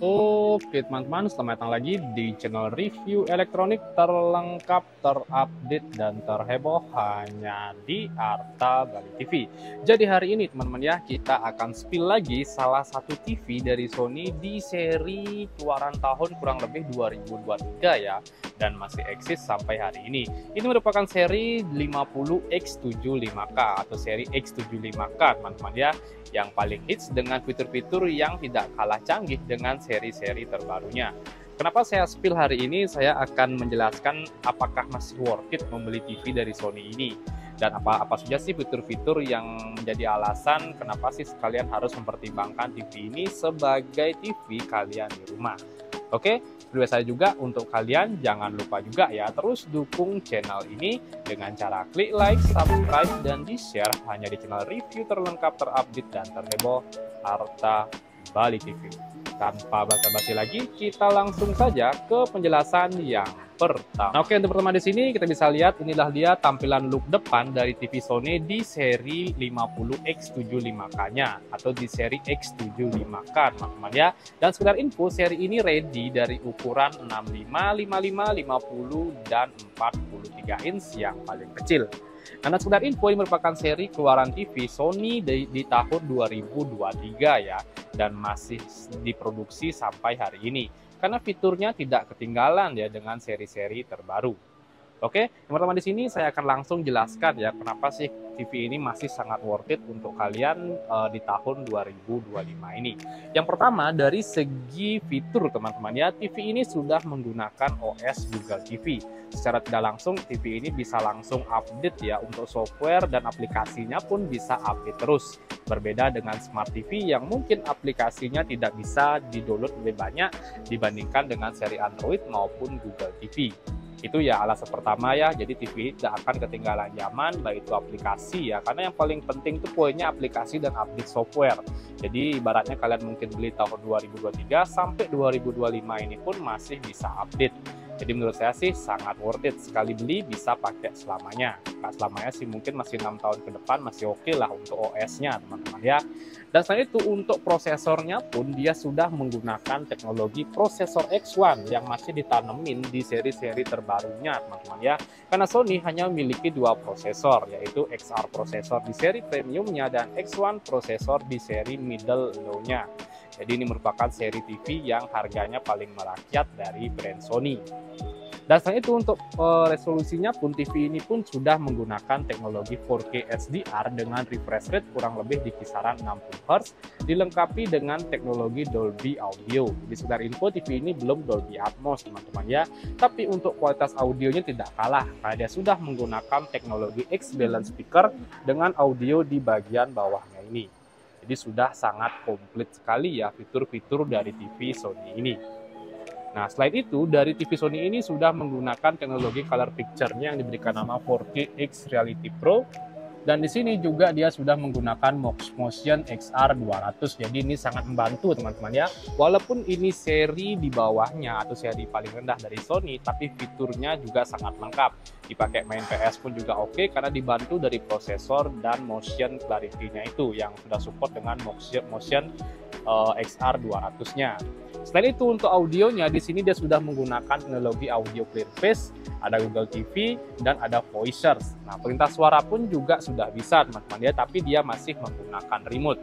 Oke teman-teman, selamat datang lagi di channel review elektronik terlengkap, terupdate, dan terheboh hanya di Arta Bali TV. Jadi hari ini teman-teman ya, kita akan spill lagi salah satu TV dari Sony di seri keluaran tahun kurang lebih 2023 ya, dan masih eksis sampai hari ini. Ini merupakan seri 50X75K atau seri X75K teman-teman ya, yang paling hits dengan fitur-fitur yang tidak kalah canggih dengan seri-seri terbarunya. Kenapa saya spill hari ini? Saya akan menjelaskan apakah masih worth it membeli TV dari Sony ini, dan apa saja sih fitur-fitur yang menjadi alasan kenapa sih kalian harus mempertimbangkan TV ini sebagai TV kalian di rumah. Oke, seperti biasa juga untuk kalian jangan lupa juga ya terus dukung channel ini dengan cara klik like, subscribe, dan di-share hanya di channel review terlengkap, terupdate, dan terheboh Arta Bali TV. Tanpa basa-basi lagi, kita langsung saja ke penjelasan yang pertama. Nah, oke, untuk pertama di sini kita bisa lihat inilah dia tampilan look depan dari TV Sony di seri 50X75K-nya atau di seri X75K, teman-teman ya. Dan sekedar info, seri ini ready dari ukuran 65, 55, 50, dan 43 inch yang paling kecil. Karena sekedar info, ini merupakan seri keluaran TV Sony di tahun 2023 ya, dan masih diproduksi sampai hari ini. Karena fiturnya tidak ketinggalan ya dengan seri-seri terbaru. Oke, yang pertama di sini saya akan langsung jelaskan ya kenapa sih TV ini masih sangat worth it untuk kalian di tahun 2025 ini. Yang pertama dari segi fitur teman-teman ya, TV ini sudah menggunakan OS Google TV. Secara tidak langsung TV ini bisa langsung update ya untuk software, dan aplikasinya pun bisa update terus. Berbeda dengan Smart TV yang mungkin aplikasinya tidak bisa di-download lebih banyak dibandingkan dengan seri Android maupun Google TV. Itu ya alasan pertama ya, jadi TV tidak akan ketinggalan zaman baik itu aplikasi ya, karena yang paling penting itu poinnya aplikasi dan update software. Jadi ibaratnya kalian mungkin beli tahun 2023 sampai 2025 ini pun masih bisa update. Jadi menurut saya sih sangat worth it, sekali beli bisa pakai selamanya. Nah, selamanya sih mungkin masih 6 tahun ke depan masih oke lah untuk OS-nya teman-teman ya. Dan selain itu untuk prosesornya pun dia sudah menggunakan teknologi prosesor X1 yang masih ditanemin di seri-seri terbarunya teman-teman ya. Karena Sony hanya memiliki dua prosesor, yaitu XR prosesor di seri premiumnya dan X1 prosesor di seri middle low-nya. Jadi ini merupakan seri TV yang harganya paling merakyat dari brand Sony. Dan selain itu untuk resolusinya pun TV ini pun sudah menggunakan teknologi 4K HDR dengan refresh rate kurang lebih di kisaran 60 Hz, dilengkapi dengan teknologi Dolby Audio. Jadi sekedar info, TV ini belum Dolby Atmos teman-teman ya, tapi untuk kualitas audionya tidak kalah karena dia sudah menggunakan teknologi X-Balance speaker dengan audio di bagian bawahnya ini. Jadi sudah sangat komplit sekali ya fitur-fitur dari TV Sony ini. Nah, selain itu, dari TV Sony ini sudah menggunakan teknologi color picture-nya yang diberikan nama 4K X Reality Pro. Dan di sini juga dia sudah menggunakan Motion XR 200. Jadi ini sangat membantu teman-teman ya. Walaupun ini seri di bawahnya atau seri paling rendah dari Sony, tapi fiturnya juga sangat lengkap. Dipakai main PS pun juga oke karena dibantu dari prosesor dan motion clarity-nya itu yang sudah support dengan Motion XR 200-nya. Selain itu untuk audionya di sini dia sudah menggunakan teknologi audio clear face, ada Google TV, dan ada Voicers. Nah, perintah suara pun juga sudah bisa teman-teman ya, tapi dia masih menggunakan remote.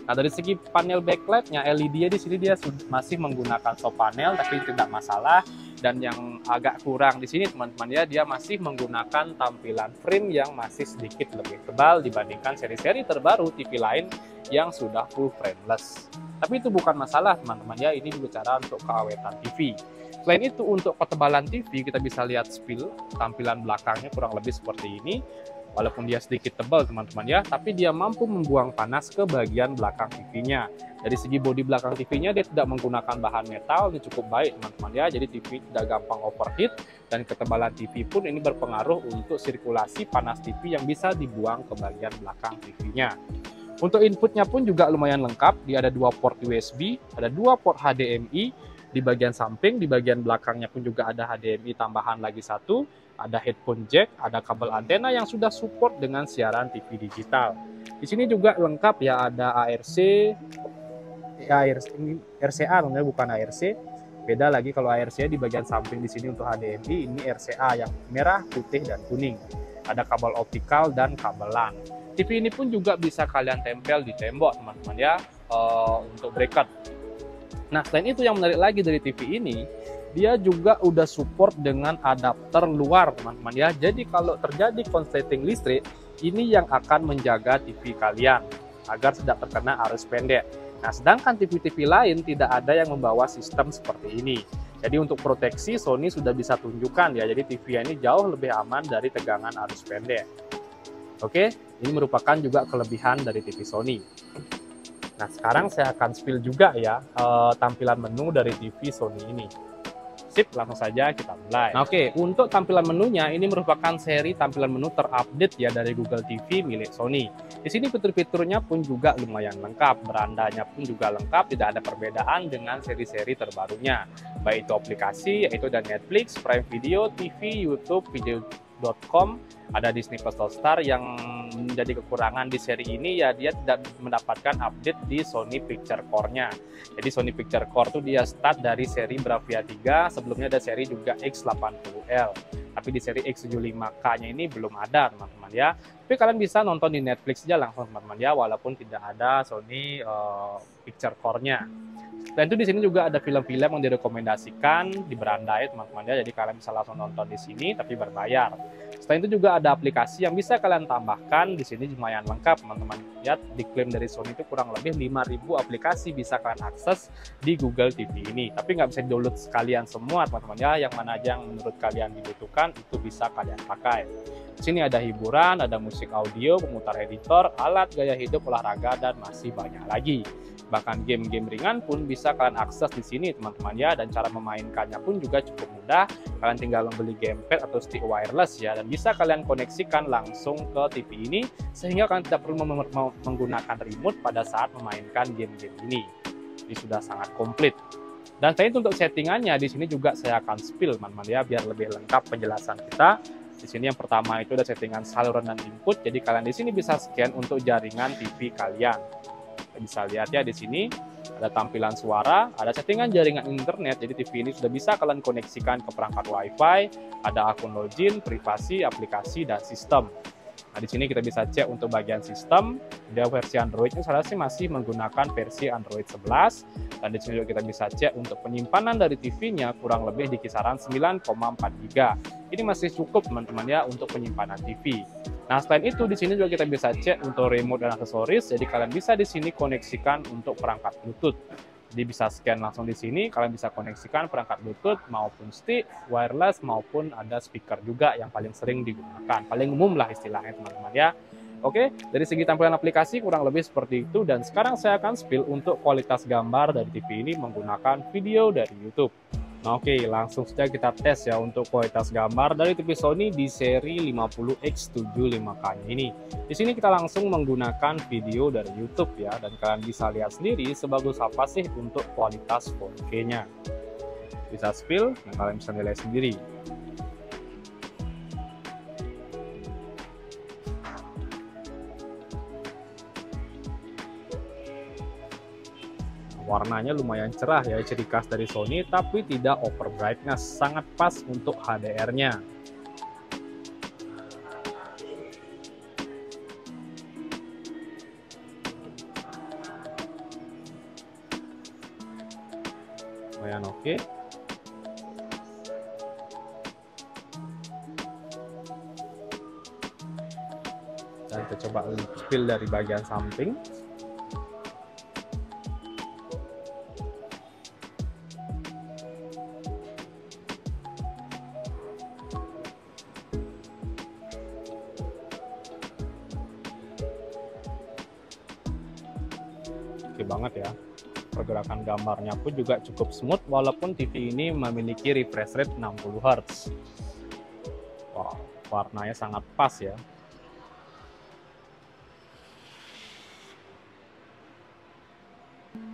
Nah, dari segi panel backlight-nya LED di sini dia masih menggunakan soft panel, tapi tidak masalah. Dan yang agak kurang di sini teman-teman ya, dia masih menggunakan tampilan frame yang masih sedikit lebih tebal dibandingkan seri-seri terbaru TV lain yang sudah full frameless. Tapi itu bukan masalah teman-teman ya, ini bicara untuk keawetan TV. Selain itu untuk ketebalan TV kita bisa lihat spill tampilan belakangnya kurang lebih seperti ini. Walaupun dia sedikit tebal teman-teman ya, tapi dia mampu membuang panas ke bagian belakang TV-nya. Dari segi bodi belakang TV-nya dia tidak menggunakan bahan metal, ini cukup baik teman-teman ya. Jadi TV tidak gampang overheat, dan ketebalan TV pun ini berpengaruh untuk sirkulasi panas TV yang bisa dibuang ke bagian belakang TV-nya. Untuk inputnya pun juga lumayan lengkap, dia ada dua port USB, ada dua port HDMI, di bagian samping, di bagian belakangnya pun juga ada HDMI tambahan lagi satu, ada headphone jack, ada kabel antena yang sudah support dengan siaran TV digital. Di sini juga lengkap ya, ada ARC, ini RCA namanya, bukan ARC. Beda lagi kalau ARC di bagian samping di sini untuk HDMI, ini RCA yang merah, putih, dan kuning. Ada kabel optikal dan kabel LAN. TV ini pun juga bisa kalian tempel di tembok teman-teman ya, untuk bracket. Nah, selain itu yang menarik lagi dari TV ini, dia juga udah support dengan adapter luar teman-teman ya. Jadi kalau terjadi konsleting listrik, ini yang akan menjaga TV kalian agar tidak terkena arus pendek. Nah, sedangkan TV-TV lain tidak ada yang membawa sistem seperti ini. Jadi untuk proteksi Sony sudah bisa tunjukkan ya, jadi TV ini jauh lebih aman dari tegangan arus pendek. Oke, ini merupakan juga kelebihan dari TV Sony. Nah, sekarang saya akan spill juga ya tampilan menu dari TV Sony ini. Sip, langsung saja kita mulai. Nah, oke, untuk tampilan menunya ini merupakan seri tampilan menu terupdate ya dari Google TV milik Sony. Di sini fitur-fiturnya pun juga lumayan lengkap, berandanya pun juga lengkap, tidak ada perbedaan dengan seri-seri terbarunya. Baik itu aplikasi, yaitu ada Netflix, Prime Video, TV, YouTube, video.com, ada Disney Plus Star. Yang menjadi kekurangan di seri ini ya dia tidak mendapatkan update di Sony Picture Core-nya. Jadi Sony Picture Core itu dia start dari seri Bravia 3, sebelumnya ada seri juga X80L. Tapi di seri X75K-nya ini belum ada teman-teman ya. Tapi kalian bisa nonton di Netflix aja langsung teman-teman ya, walaupun tidak ada Sony Picture Core-nya. Dan itu di sini juga ada film-film yang direkomendasikan di berandai teman-teman ya. Jadi kalian bisa langsung nonton di sini tapi berbayar. Selain itu juga ada aplikasi yang bisa kalian tambahkan. Di sini lumayan lengkap teman-teman. Lihat diklaim dari Sony itu kurang lebih 5.000 aplikasi bisa kalian akses di Google TV ini. Tapi nggak bisa download sekalian semua teman-teman ya. Yang mana aja yang menurut kalian dibutuhkan itu bisa kalian pakai. Di sini ada hiburan, ada musik audio, pemutar editor, alat gaya hidup, olahraga, dan masih banyak lagi. Bahkan game-game ringan pun bisa kalian akses di sini teman-teman ya, dan cara memainkannya pun juga cukup mudah. Kalian tinggal membeli gamepad atau stick wireless ya, dan bisa kalian koneksikan langsung ke TV ini sehingga kalian tidak perlu menggunakan remote pada saat memainkan game-game ini. Ini sudah sangat komplit. Dan selain itu untuk settingannya di sini juga saya akan spill teman-teman ya, biar lebih lengkap penjelasan kita. Di sini yang pertama itu ada settingan saluran dan input. Jadi kalian di sini bisa scan untuk jaringan TV kalian. Bisa lihat ya di sini ada tampilan suara, ada settingan jaringan internet. Jadi TV ini sudah bisa kalian koneksikan ke perangkat WiFi, ada akun login, privasi, aplikasi, dan sistem. Nah, di sini kita bisa cek untuk bagian sistem. Dia versi Android-nya saya sih masih menggunakan versi Android 11. Dan di sini juga kita bisa cek untuk penyimpanan dari TV-nya kurang lebih di kisaran 9,4 GB. Ini masih cukup teman-teman ya untuk penyimpanan TV. Nah, selain itu di sini juga kita bisa cek untuk remote dan aksesoris. Jadi kalian bisa di sini koneksikan untuk perangkat Bluetooth. Jadi bisa scan langsung di sini, kalian bisa koneksikan perangkat Bluetooth maupun stick, wireless maupun ada speaker juga yang paling sering digunakan. Paling umum lah istilahnya teman-teman ya. Oke, dari segi tampilan aplikasi kurang lebih seperti itu, dan sekarang saya akan spill untuk kualitas gambar dari TV ini menggunakan video dari YouTube. Nah, oke, langsung saja kita tes ya untuk kualitas gambar dari TV Sony di seri 50X75K ini. Di sini kita langsung menggunakan video dari YouTube ya, dan kalian bisa lihat sendiri sebagus apa sih untuk kualitas 4K-nya. Bisa spill, dan kalian bisa nilai sendiri. Warnanya lumayan cerah ya, ciri khas dari Sony, tapi tidak over brightness, sangat pas untuk HDR-nya. Lumayan oke. Dan kita coba spill dari bagian samping. Oke banget ya, pergerakan gambarnya pun juga cukup smooth walaupun TV ini memiliki refresh rate 60 Hz. Wow, warnanya sangat pas ya.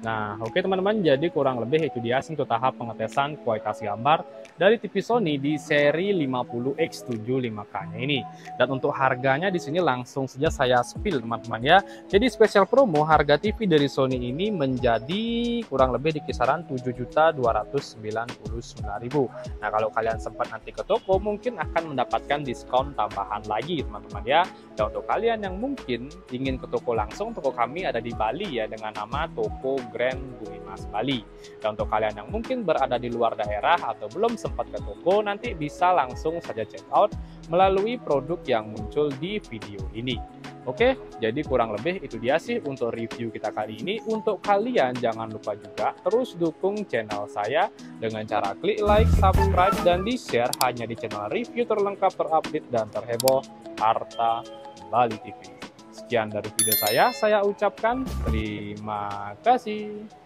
Nah, oke teman-teman, jadi kurang lebih itu dia untuk tahap pengetesan kualitas gambar dari TV Sony di seri 50X75K-nya ini. Dan untuk harganya di sini langsung saja saya spill teman-teman ya. Jadi spesial promo harga TV dari Sony ini menjadi kurang lebih di kisaran 7.299.000. Nah, kalau kalian sempat nanti ke toko mungkin akan mendapatkan diskon tambahan lagi teman-teman ya. Dan untuk kalian yang mungkin ingin ke toko langsung, toko kami ada di Bali ya dengan nama Toko Grand Buimas Bali. Dan untuk kalian yang mungkin berada di luar daerah atau belum sempat ke toko, nanti bisa langsung saja check out melalui produk yang muncul di video ini. Oke, jadi kurang lebih itu dia sih untuk review kita kali ini. Untuk kalian jangan lupa juga terus dukung channel saya dengan cara klik like, subscribe, dan di-share hanya di channel review terlengkap, terupdate, dan terheboh Harta Bali TV. Sekian dari video saya ucapkan terima kasih.